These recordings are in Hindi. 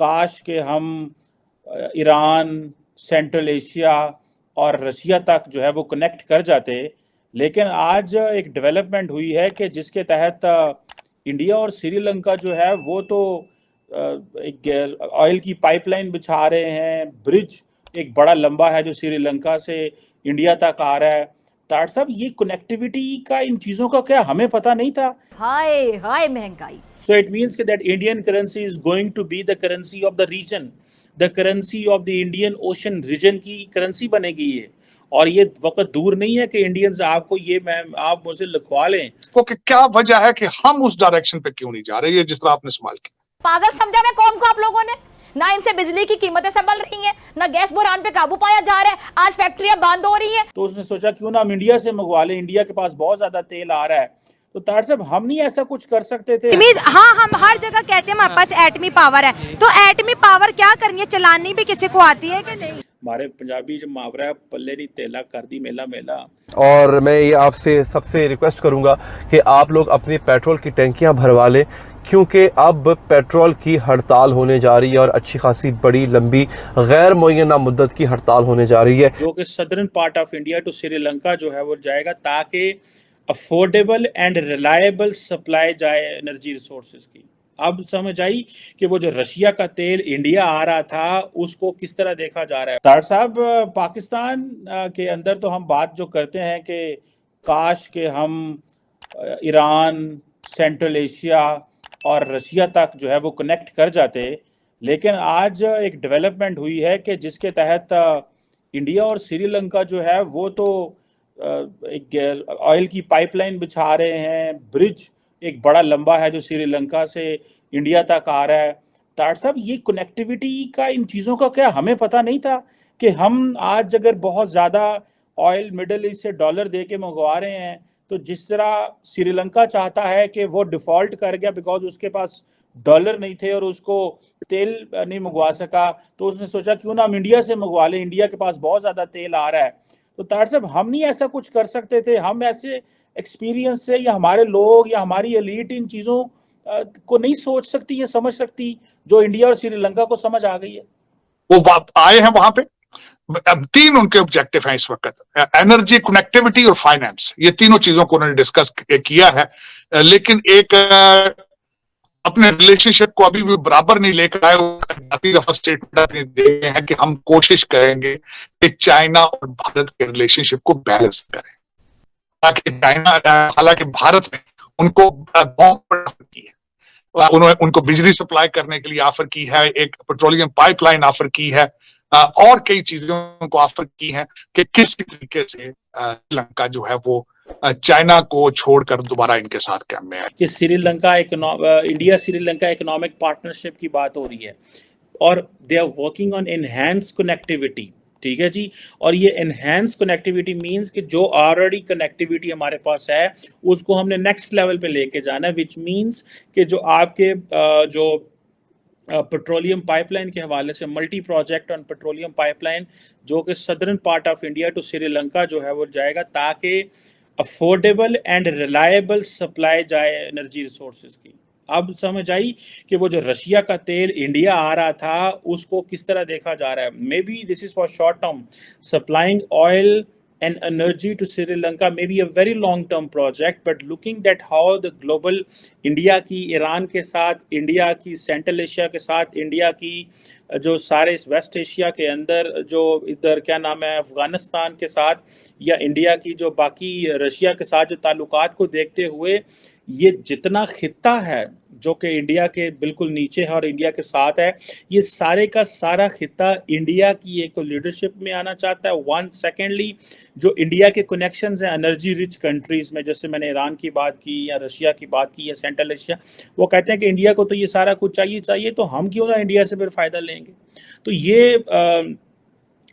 काश के हम ईरान, सेंट्रल एशिया और रशिया तक जो है वो कनेक्ट कर जाते। लेकिन आज एक डेवलपमेंट हुई है कि जिसके तहत इंडिया और श्रीलंका जो है वो तो एक ऑयल की पाइपलाइन बिछा रहे हैं। ब्रिज एक बड़ा लंबा है जो श्रीलंका से इंडिया तक आ रहा है। तार साहब, ये कनेक्टिविटी का, इन चीजों का क्या हमें पता नहीं था? हाय हाय महंगाई। So it means that Indian currency is going to be the currency of the region, the currency of the Indian Ocean region की currency बनेगी ये। और ये वक्त दूर नहीं है कि इंडियंस आपको ये आप मुझसे लिखवा लें। तो क्या वजह है कि हम उस डायरेक्शन पे क्यों नहीं जा रहे, ये जिस तरह आपने सवाल किया। पागल समझा मैं कौन को आप लोगों ने? ना इनसे बिजली की कीमतें संभल रही हैं, ना गैस बुरान पे काबू पाया जा रहा है, आज फैक्ट्रियां बंद हो रही हैं। तो उसने सोचा क्यों ना हम इंडिया से मंगवा लें, इंडिया के पास बहुत ज्यादा तेल आ रहा है। तो तार साहब, हम नहीं ऐसा कुछ कर सकते थे? हाँ, हम हर जगह कहते हैं हमारे पास एटमी पावर है, तो एटमी पावर क्या करनी है, चलानी भी किसी को आती है कि नहीं? हमारे पंजाबी जो मुहावरा है, पल्ले नहीं तेला कर दी मेला मेला। और मैं ये आपसे सबसे रिक्वेस्ट करूंगा कि आप लोग अपनी पेट्रोल की टंकियां भरवा लें, क्योंकि अब पेट्रोल की हड़ताल होने जा रही है और अच्छी खासी बड़ी लंबी गैर मुय्यना मुद्दत की हड़ताल होने जा रही है, जो कि southern part of India to Sri Lanka जो है वो जाएगा, ताकि अफोर्डेबल एंड रिलायबल सप्लाई जाए एनर्जी रिसोर्सेज की। अब समझ आई कि वो जो रशिया का तेल इंडिया आ रहा था उसको किस तरह देखा जा रहा है। तार साहब, पाकिस्तान के अंदर तो हम बात जो करते हैं कि काश के हम ईरान, सेंट्रल एशिया और रशिया तक जो है वो कनेक्ट कर जाते। लेकिन आज एक डेवलपमेंट हुई है कि जिसके तहत इंडिया और श्रीलंका जो है वो तो एक ऑयल की पाइपलाइन बिछा रहे हैं। ब्रिज एक बड़ा लंबा है जो श्रीलंका से इंडिया तक आ रहा है। तार साहब, ये कनेक्टिविटी का, इन चीज़ों का क्या हमें पता नहीं था कि हम आज अगर बहुत ज़्यादा ऑयल मिडल ईस्ट से डॉलर दे के मंगवा रहे हैं, तो जिस तरह श्रीलंका चाहता है कि वो डिफ़ॉल्ट कर गया बिकॉज उसके पास डॉलर नहीं थे और उसको तेल नहीं मंगवा सका, तो उसने सोचा क्यों ना हम इंडिया से मंगवा लें, इंडिया के पास बहुत ज़्यादा तेल आ रहा है। तो तार साहब, हम नहीं ऐसा कुछ कर सकते थे? हम ऐसे एक्सपीरियंस से, या हमारे लोग या हमारी एलीट इन चीज़ों को नहीं सोच सकती या समझ सकती जो इंडिया और श्रीलंका को समझ आ गई है? वो आए हैं वहां पे, तीन उनके ऑब्जेक्टिव हैं इस वक्त, एनर्जी, कनेक्टिविटी और फाइनेंस। ये तीनों चीजों को उन्होंने डिस्कस किया है, लेकिन एक अपने रिलेशनशिप को अभी भी बराबर नहीं लेकर आए। काफी दफा स्टेटमेंट अपने दिए हैं कि हम कोशिश करेंगे कि चाइना और भारत के रिलेशनशिप को बैलेंस करें, ताकि चाइना, हालांकि भारत ने उनको बहुत ऑफर की है, उन्होंने उनको बिजली सप्लाई करने के लिए ऑफर की है, एक पेट्रोलियम पाइपलाइन ऑफर की है, और कई चीजों को ऑफर की है कि किस तरीके से श्रीलंका जो है वो चाइना को छोड़कर दोबारा इनके साथ काम में है। कि Sri Lanka India Sri Lanka economic partnership की बात हो रही है और they are working on enhance connectivity. ठीक है जी। और ये एनहांस कनेक्टिविटी मींस कि जो ऑलरेडी कनेक्टिविटी हमारे पास है उसको हमने नेक्स्ट लेवल पे लेके जाना है, विच मींस कि जो आपके जो पेट्रोलियम पाइपलाइन के हवाले से multi project on petroleum pipeline जो कि southern part of India to Sri Lanka जो है वो जाएगा, ताकि अफोर्डेबल एंड रिलायबल सप्लाई जाए एनर्जी रिसोर्सेज की। अब समझ आई कि वो जो रशिया का तेल इंडिया आ रहा था उसको किस तरह देखा जा रहा है। May be this is for short term, supplying oil and energy to Sri Lanka may be a very long term project, but looking at how the global India की ईरान के साथ, इंडिया की सेंट्रल एशिया के साथ, इंडिया की जो सारे वेस्ट एशिया के अंदर जो इधर क्या नाम है अफगानिस्तान के साथ, या इंडिया की जो बाकी रशिया के साथ जो ताल्लुकात को देखते हुए ये जितना खित्ता है जो कि इंडिया के बिल्कुल नीचे है और इंडिया के साथ है, ये सारे का सारा खित्ता इंडिया की एक तो लीडरशिप में आना चाहता है। वन, सेकेंडली जो इंडिया के कनेक्शंस हैं एनर्जी रिच कंट्रीज़ में, जैसे मैंने ईरान की बात की या रशिया की बात की या सेंट्रल एशिया, वो कहते हैं कि इंडिया को तो ये सारा कुछ चाहिए तो हम क्यों ना इंडिया से फिर फ़ायदा लेंगे। तो ये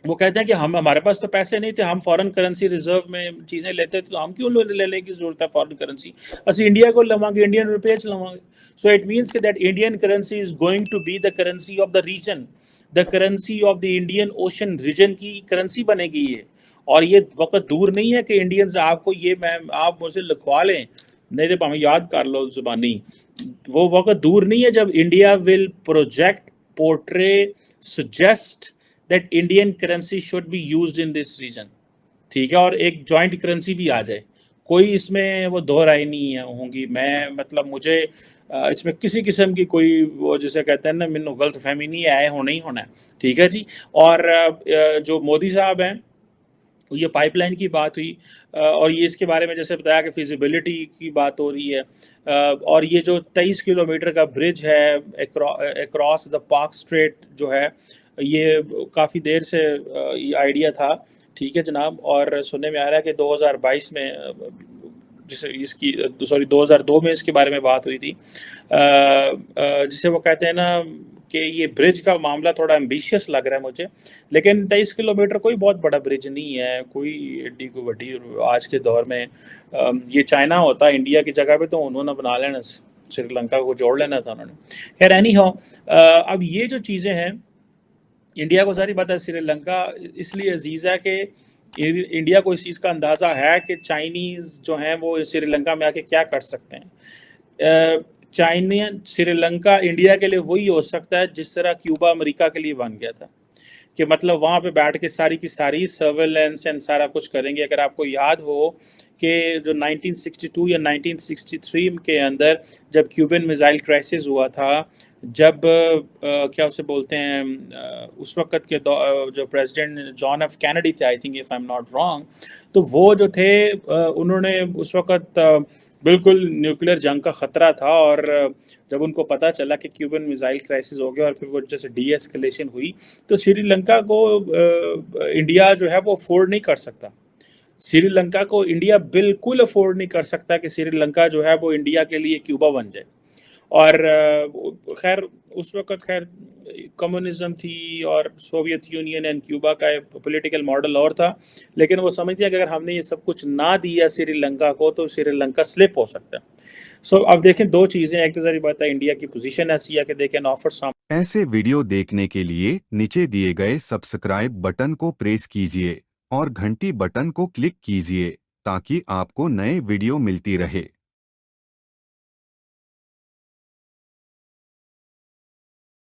वो कहते हैं कि हमारे पास तो पैसे नहीं थे, हम फॉरेन करेंसी रिजर्व में चीज़ें लेते थे, तो हम क्यों लेने की ज़रूरत है फॉरेन करेंसी, असं इंडिया को लवांगे, इंडियन रुपये लवांगे। सो इट मीन्स कि that Indian currency is going to be the currency of the region, the currency of the Indian ocean region की करेंसी बनेगी ये। और ये वक्त दूर नहीं है कि इंडियंस आपको ये आप मुझसे लिखवा लें, नहीं तो हमें याद कर लो ज़ुबानी, वो वक्त दूर नहीं है जब India will project portray, suggest that Indian currency should be used in this region. ठीक है, और एक जॉइंट करेंसी भी आ जाए, कोई इसमें वो दो राय नहीं है होंगी। मैं मतलब मुझे इसमें किसी किस्म की कोई वो जिसे कहते हैं ना मैंने गलत फहमी नहीं है, होना ही होना है, ठीक है जी। और जो मोदी साहब हैं, ये पाइपलाइन की बात हुई और ये इसके बारे में जैसे बताया कि फिजिबिलिटी की बात हो रही है, और ये जो 23 किलोमीटर का ब्रिज है अक्रॉस द पार्क स्ट्रेट जो है, ये काफ़ी देर से ये आइडिया था, ठीक है जनाब। और सुनने में आ रहा है कि 2022 में जिसे इसकी 2002 में इसके बारे में बात हुई थी, जिसे वो कहते हैं ना कि ये ब्रिज का मामला थोड़ा एम्बिशियस लग रहा है मुझे, लेकिन 23 किलोमीटर कोई बहुत बड़ा ब्रिज नहीं है, कोई एड्डी को बड़ी आज के दौर में। ये चाइना होता इंडिया की जगह पे तो उन्होंने बना लेना, श्रीलंका को जोड़ लेना था उन्होंने। खैर एनी हाउ, अब ये जो चीज़ें हैं इंडिया को सारी बात है, श्रीलंका इसलिए अजीज़ है कि इंडिया को इस चीज़ का अंदाज़ा है कि चाइनीज़ जो हैं वो श्रीलंका में आके क्या कर सकते हैं। चाइना श्रीलंका इंडिया के लिए वही हो सकता है जिस तरह क्यूबा अमेरिका के लिए बन गया था, कि मतलब वहाँ पे बैठ के सारी की सारी सर्वेलेंस एंड सारा कुछ करेंगे। अगर आपको याद हो कि जो 1962 या 1963 के अंदर जब क्यूबन मिसाइल क्राइसिस हुआ था, जब क्या उसे बोलते हैं उस वक़्त के जो प्रेसिडेंट जॉन एफ कैनेडी थे, I think if I am not wrong, तो वो जो थे उन्होंने उस वक़्त बिल्कुल न्यूक्लियर जंग का ख़तरा था, और जब उनको पता चला कि क्यूबन मिसाइल क्राइसिस हो गया और फिर वो जैसे डी-एस्केलेशन हुई, तो श्रीलंका को इंडिया जो है वो अफोर्ड नहीं कर सकता। श्रीलंका को इंडिया बिल्कुल अफोर्ड नहीं कर सकता कि श्रीलंका जो है वो इंडिया के लिए क्यूबा बन जाए। और खैर उस वक़्त खैर कम्युनिज़्म थी और सोवियत यूनियन एंड क्यूबा का पॉलिटिकल मॉडल और था, लेकिन वो समझते हैं कि अगर हमने ये सब कुछ ना दिया श्रीलंका को तो श्रीलंका स्लिप हो सकता है। सो अब देखें दो चीज़ें, एक तो ज़ाहिर बात है इंडिया की पोजीशन ऐसी है कि दे कैन ऑफर सम। ऐसे वीडियो देखने के लिए नीचे दिए गए सब्सक्राइब बटन को प्रेस कीजिए और घंटी बटन को क्लिक कीजिए ताकि आपको नए वीडियो मिलती रहे।